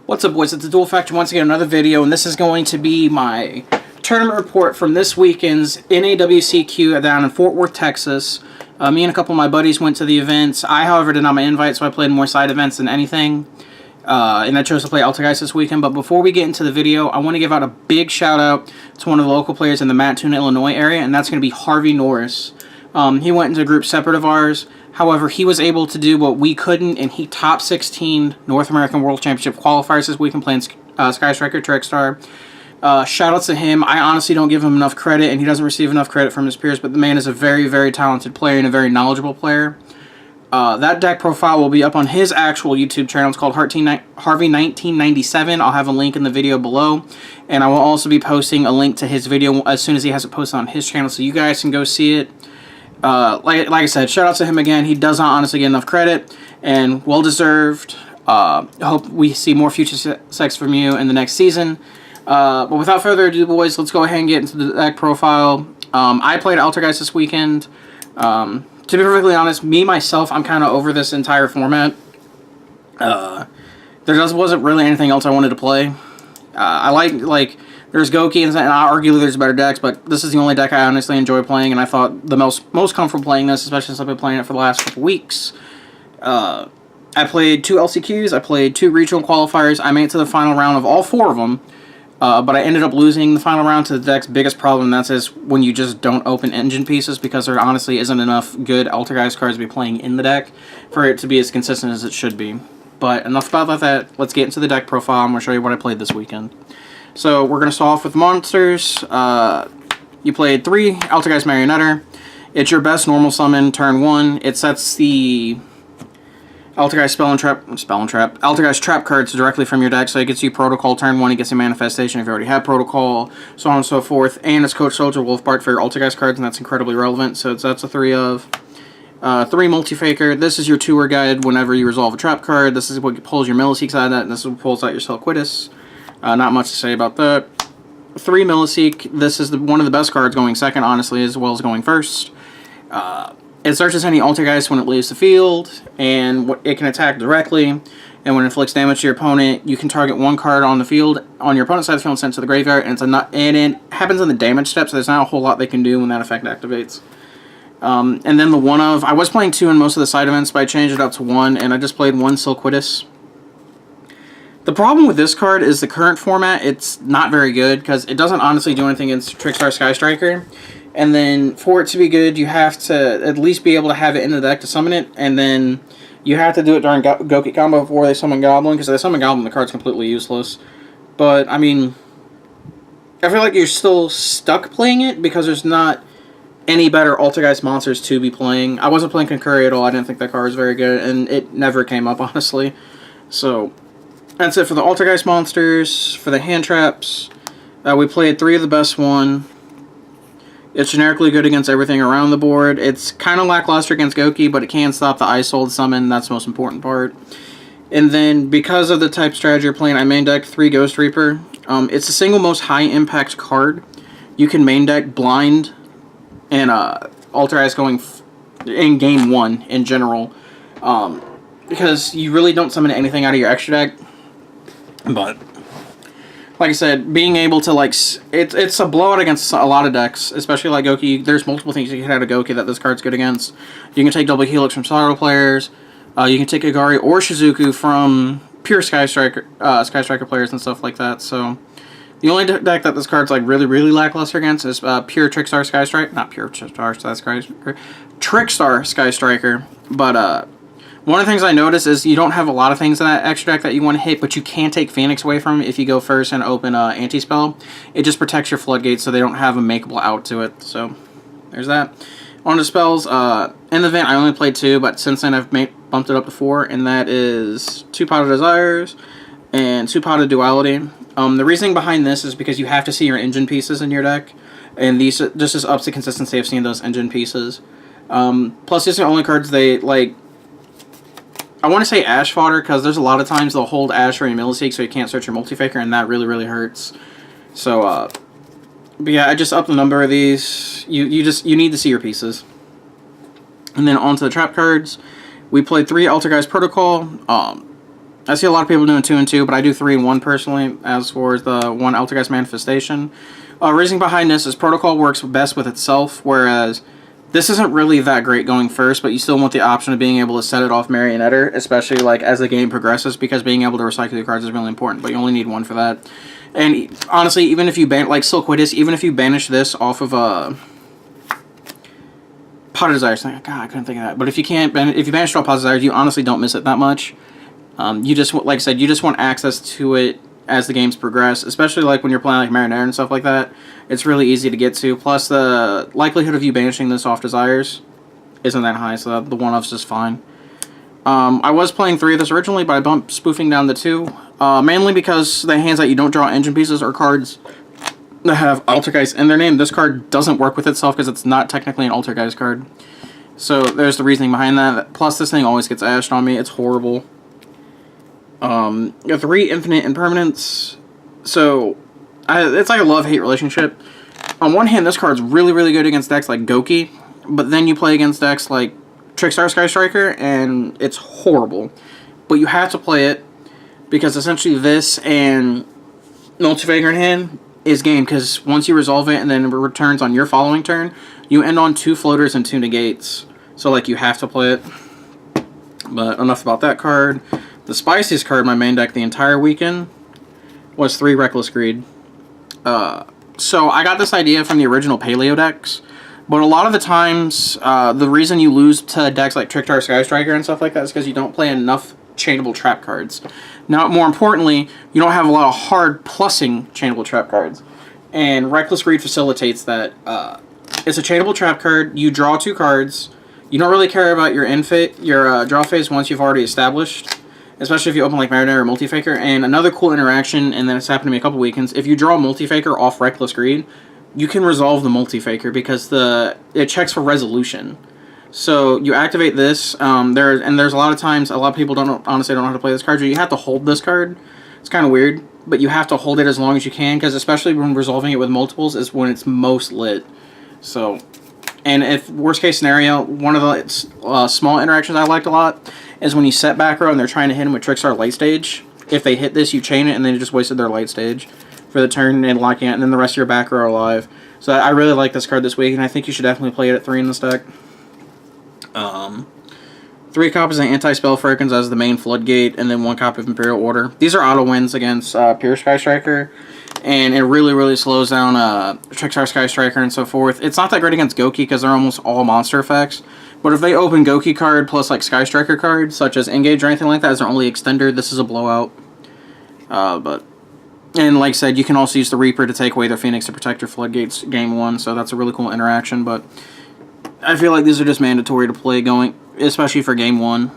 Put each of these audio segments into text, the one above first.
What's up, boys? It's the Dual Factor once again, another video, and this is going to be my tournament report from this weekend's NAWCQ down in Fort Worth, Texas. Me and a couple of my buddies went to the events. I, however, did not my invite, so I played more side events than anything. And I chose to play Altergeist this weekend. But before we get into the video, I want to give out a big shout out to one of the local players in the Mattoon, Illinois area, and that's going to be Harvey Norris. He went into a group separate of ours. However, he was able to do what we couldn't, and he top 16 North American World Championship qualifiers this weekend playing Sky Striker Trickstar. Shout outs to him. I honestly don't give him enough credit, and he doesn't receive enough credit from his peers, but the man is a very, very talented player and a very knowledgeable player. That deck profile will be up on his actual YouTube channel. It's called Harvey1997. I'll have a link in the video below, and I will also be posting a link to his video as soon as he has it posted on his channel, so you guys can go see it. Like I said, shout out to him again. He does not honestly get enough credit, and well deserved. Hope we see more future success from you in the next season. But without further ado, boys, let's go ahead and get into the deck profile. I played Altergeist this weekend. To be perfectly honest, myself, I'm kind of over this entire format. There just wasn't really anything else I wanted to play. I like there's Goki, and arguably there's better decks, but this is the only deck I honestly enjoy playing, and I thought the most comfortable playing this, especially since I've been playing it for the last couple weeks. I played 2 LCQs, I played 2 regional qualifiers, I made it to the final round of all 4 of them, but I ended up losing the final round to the deck's biggest problem, and that's when you just don't open engine pieces, because there honestly isn't enough good Altergeist cards to be playing in the deck for it to be as consistent as it should be. But enough about that, let's get into the deck profile. I'm going to show you what I played this weekend. So we're going to start off with monsters. You played 3 Altergeist Marionetter. It's your best normal summon, turn 1. It sets the Altergeist Altergeist Trap cards directly from your deck, so it gets you Protocol turn 1, it gets you Manifestation if you already have Protocol, so on and so forth. And it's Coach Soldier Wolfbart for your Altergeist cards, and that's incredibly relevant, so that's a 3 of. 3 Multi-Faker. This is your tour guide whenever you resolve a trap card. This is what pulls your Milliseeks out of that, and this is what pulls out your Selquitus. Not much to say about that. 3 Milliseek. This is one of the best cards going second, honestly, as well as going first. It searches any Altergeist when it leaves the field, and it can attack directly. And when it inflicts damage to your opponent, you can target 1 card on the field, on your opponent's side of the field, and send it to the graveyard. And it happens in the damage step, so there's not a whole lot they can do when that effect activates. And then the 1 of, I was playing 2 in most of the side events, but I changed it up to 1, and I just played 1 Selquitus. The problem with this card is the current format, it's not very good, because it doesn't honestly do anything against Trickstar Sky Striker. And then, for it to be good, you have to at least be able to have it in the deck to summon it, and then you have to do it during Goki combo before they summon Goblin, because if they summon Goblin, the card's completely useless. But, I mean, I feel like you're still stuck playing it, because there's not any better Altergeist monsters to be playing. I wasn't playing Concurry at all, I didn't think that card was very good, and it never came up, honestly. So that's it for the Altergeist monsters. For the hand traps, we played 3 of the best 1. It's generically good against everything around the board. It's kind of lackluster against Goki, but it can stop the Isold summon. That's the most important part. And then, because of the type strategy you're playing, I main decked 3 Ghost Reaper. It's the single most high impact card. You can main deck blind and Altergeist going in game 1 in general. Because you really don't summon anything out of your extra deck. But like I said, being able to, like, it's a blowout against a lot of decks, especially like Goki. There's multiple things you can get out of Goki that this card's good against. You can take double Helix from Sorrow players. You can take Agari or Shizuku from pure Sky Striker players and stuff like that. So the only deck that this card's like really lackluster against is pure Trickstar Sky Striker. Not pure Trickstar Sky Striker. Trickstar Sky Striker. But one of the things I noticed is you don't have a lot of things in that extra deck that you want to hit, but you can take Phoenix away from it if you go first and open Anti-Spell. It just protects your Floodgates so they don't have a makeable out to it. So there's that. On to spells, in the event I only played 2, but since then I've bumped it up to 4, and that is 2 Pot of Desires and 2 Pot of Duality. The reasoning behind this is because you have to see your engine pieces in your deck, and this just ups the consistency of seeing those engine pieces. Plus, these are the only cards they, like, I want to say Ash Fodder, because there's a lot of times they'll hold Ash or your Milliseek so you can't search your Multi-Faker, and that really hurts. So, but yeah, I just upped the number of these. You need to see your pieces. And then on to the trap cards. We played 3 Altergeist Protocol. I see a lot of people doing 2 and 2, but I do 3 and 1 personally, as for the one Altergeist Manifestation. Reasoning behind this is Protocol works best with itself, whereas this isn't really that great going first, but you still want the option of being able to set it off Marionetter, especially like as the game progresses, because being able to recycle your cards is really important, but you only need 1 for that. And honestly, even if you like Silkwittis, even if you banish this off of Pot of Desires, God, I couldn't think of that. But if you if you banish it off Pot of Desires, you honestly don't miss it that much. You just, like I said, you just want access to it as the games progress, especially like when you're playing like Marionetter and stuff like that. It's really easy to get to. Plus, the likelihood of you banishing this off Desires isn't that high, so the 1-off's just fine. I was playing 3 of this originally, but I bumped spoofing down to 2, mainly because the hands that you don't draw engine pieces are cards that have Altergeist in their name. This card doesn't work with itself because it's not technically an Altergeist card. So there's the reasoning behind that. Plus, this thing always gets ashed on me. It's horrible. 3 infinite impermanents. So it's like a love-hate relationship. On one hand, this card's really, really good against decks like Goki, but then you play against decks like Trickstar Sky Striker, and it's horrible. But you have to play it, because essentially this and Multifaker in hand is game, because once you resolve it and then it returns on your following turn, you end on 2 floaters and 2 negates. So, like, you have to play it. But enough about that card. The spiciest card in my main deck the entire weekend was 3 Reckless Greed. So I got this idea from the original Paleo decks, but a lot of the times, the reason you lose to decks like Trickstar Sky Striker and stuff like that is because you don't play enough chainable trap cards. Now, more importantly, you don't have a lot of hard plussing chainable trap cards, and Reckless Greed facilitates that. It's a chainable trap card. You draw 2 cards. You don't really care about your draw phase once you've already established, especially if you open like Marionetter or Multifaker. And another cool interaction, and then it's happened to me a couple weekends, if you draw Multifaker off Reckless Greed, you can resolve the Multifaker because it checks for resolution. So you activate this, there's a lot of times, a lot of people honestly don't know how to play this card. You have to hold this card. It's kind of weird, but you have to hold it as long as you can, because especially when resolving it with multiples is when it's most lit. So, and if worst case scenario, one of the small interactions I liked a lot is when you set back row and they're trying to hit him with Trickstar Light Stage. If they hit this, you chain it, and then you just wasted their Light Stage for the turn and locking it, and then the rest of your back row are alive. So I really like this card this week, and I think you should definitely play it at 3 in this deck. 3 copies of Anti-Spell Fragments as the main Floodgate, and then 1 copy of Imperial Order. These are auto wins against Pure Sky Striker, and it really, really slows down Trickstar Sky Striker and so forth. It's not that great against Goki because they're almost all monster effects, but if they open Goki card plus like Sky Striker cards, such as Engage or anything like that, as their only extender, this is a blowout. And like I said, you can also use the Reaper to take away their Phoenix to protect your Floodgates game 1, so that's a really cool interaction, but I feel like these are just mandatory to play especially for game 1.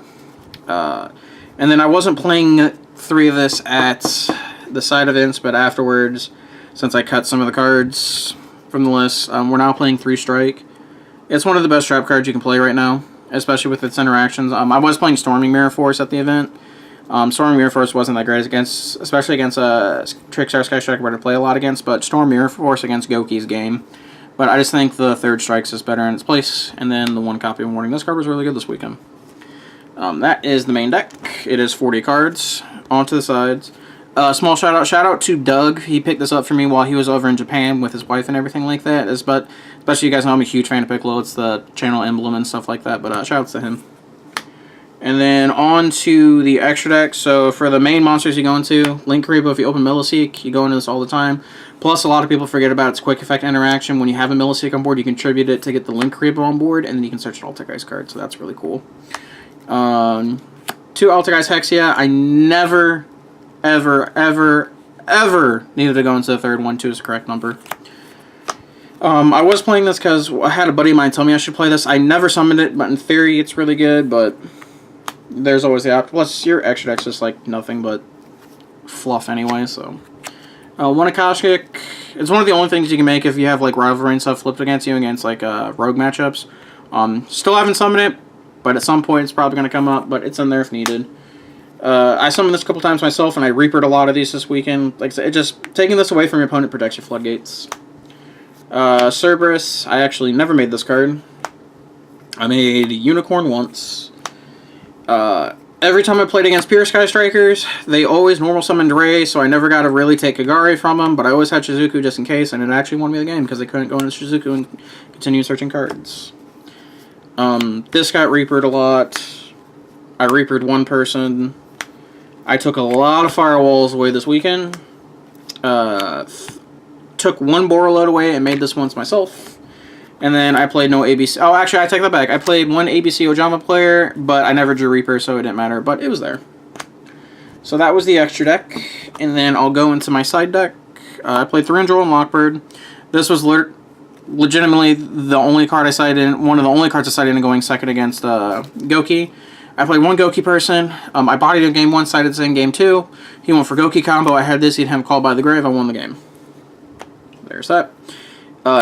And then I wasn't playing 3 of this at the side events, but afterwards, since I cut some of the cards from the list, we're now playing 3 Strike. It's one of the best trap cards you can play right now, especially with its interactions. I was playing Storming Mirror Force at the event. Storming Mirror Force wasn't that great especially against Trickstar Sky Striker, where to play a lot against, but Storm Mirror Force against Goki's game. But I just think the 3rd Strikes is better in its place, and then the 1 copy of Warning. This card was really good this weekend. That is the main deck. It is 40 cards. On to the sides. Small shout out to Doug. He picked this up for me while he was over in Japan with his wife and everything like that. But especially you guys know I'm a huge fan of Piccolo. It's the channel emblem and stuff like that. But shout outs to him. And then on to the extra deck. So for the main monsters you go into, Link Karibo, if you open Milliseek, you go into this all the time. Plus, a lot of people forget about its quick effect interaction. When you have a Milliseek on board, you contribute it to get the Link Karibo on board, and then you can search an Altergeist card. So that's really cool. 2 Altergeist Hexia. I never, ever, ever, ever needed to go into the 3rd one. 2 is the correct number. I was playing this because I had a buddy of mine tell me I should play this. I never summoned it, but in theory it's really good, but there's always the option. Plus, your extra deck's just like nothing but fluff anyway, so. 1 Akashic. It's one of the only things you can make if you have like rivalry and stuff flipped against you against like rogue matchups. Still haven't summoned it, but at some point it's probably going to come up, but it's in there if needed. I summoned this a couple times myself, and I reapered a lot of these this weekend. Like I said, just taking this away from your opponent protects your Floodgates. Cerberus. I actually never made this card. I made Unicorn once. every time I played against Pure Sky Strikers, they always normal summoned Ray, so I never got to really take Kagari from them, but I always had Shizuku just in case, and it actually won me the game because they couldn't go into Shizuku and continue searching cards. This got Reapered a lot. I Reapered one person. I took a lot of firewalls away this weekend. Took one Borreload away and made this once myself. And then I played no ABC. Oh, actually, I take that back. I played one ABC Ojama player, but I never drew Reaper, so it didn't matter. But it was there. So that was the extra deck. And then I'll go into my side deck. I played Thorindril and Lockbird. This was legitimately the only card I sided in. One of the only cards I sided in going second against Goki. I played one Goki person. I bodied him game 1, sided in game 2. He went for Goki combo. I had this. He'd have Called by the Grave. I won the game. There's that.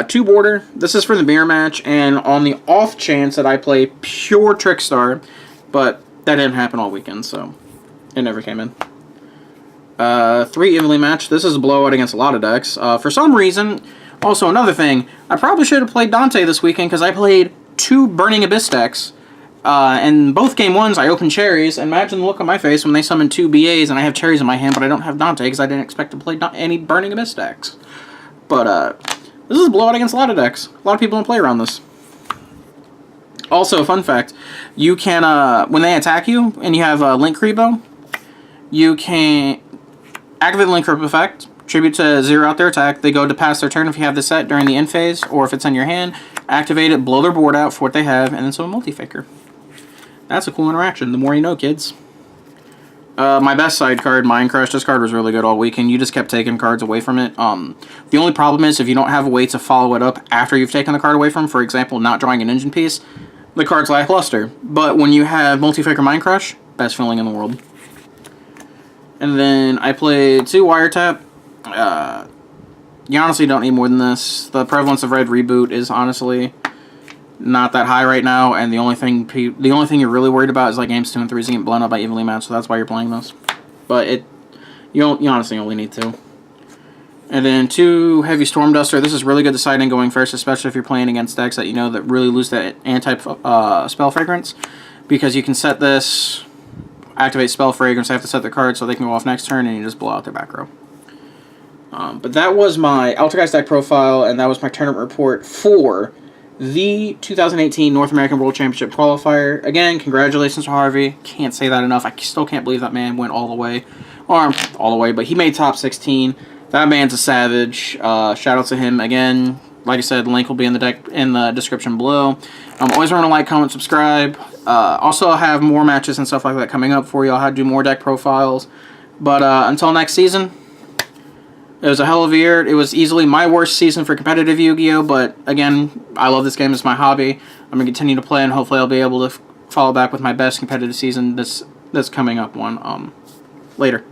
2 border. This is for the mirror match, and on the off chance that I play pure Trickstar, but that didn't happen all weekend, so it never came in. 3 evenly match. This is a blowout against a lot of decks. For some reason, also another thing, I probably should have played Dante this weekend because I played 2 Burning Abyss decks. And both game 1s, I opened cherries. Imagine the look on my face when they summon 2 BAs and I have cherries in my hand, but I don't have Dante because I didn't expect to play any Burning Abyss decks. But, this is a blowout against a lot of decks. A lot of people don't play around this. Also, fun fact, you can, when they attack you and you have Link Creepo, you can activate the Link Creep effect, tribute to 0 out their attack. They go to pass their turn if you have the set during the end phase, or if it's in your hand, activate it, blow their board out for what they have, and then summon Multi-Faker. That's a cool interaction. The more you know, kids. My best side card, Mind Crush. This card was really good all weekend. You just kept taking cards away from it. The only problem is if you don't have a way to follow it up after you've taken the card away from, for example, not drawing an engine piece, the card's lackluster. But when you have Multi-Faker Mind Crush, best feeling in the world. And then I played 2 Wiretap. You honestly don't need more than this. The prevalence of Red Reboot is honestly not that high right now, and the only thing you're really worried about is like games 2 and 3 getting blown up by evenly matched, so that's why you're playing this. But you honestly only need 2. And then 2 Heavy Storm Duster. This is really good to side in going first, especially if you're playing against decks that you know that really lose that spell fragrance, because you can set this, activate spell fragrance, have to set the card so they can go off next turn, and you just blow out their back row. But that was my Altergeist deck profile, and that was my tournament report for the 2018 North American World Championship qualifier. Again, congratulations to Harvey. Can't say that enough. I still can't believe that man went all the way. Or, all the way, but he made top 16. That man's a savage. Shout out to him again. Like I said, the link will be in the description below. Always remember to like, comment, subscribe. Also, I'll have more matches and stuff like that coming up for you. I'll do more deck profiles. But until next season, it was a hell of a year. It was easily my worst season for competitive Yu-Gi-Oh! But again, I love this game. It's my hobby. I'm going to continue to play, and hopefully I'll be able to follow back with my best competitive season this coming up one later.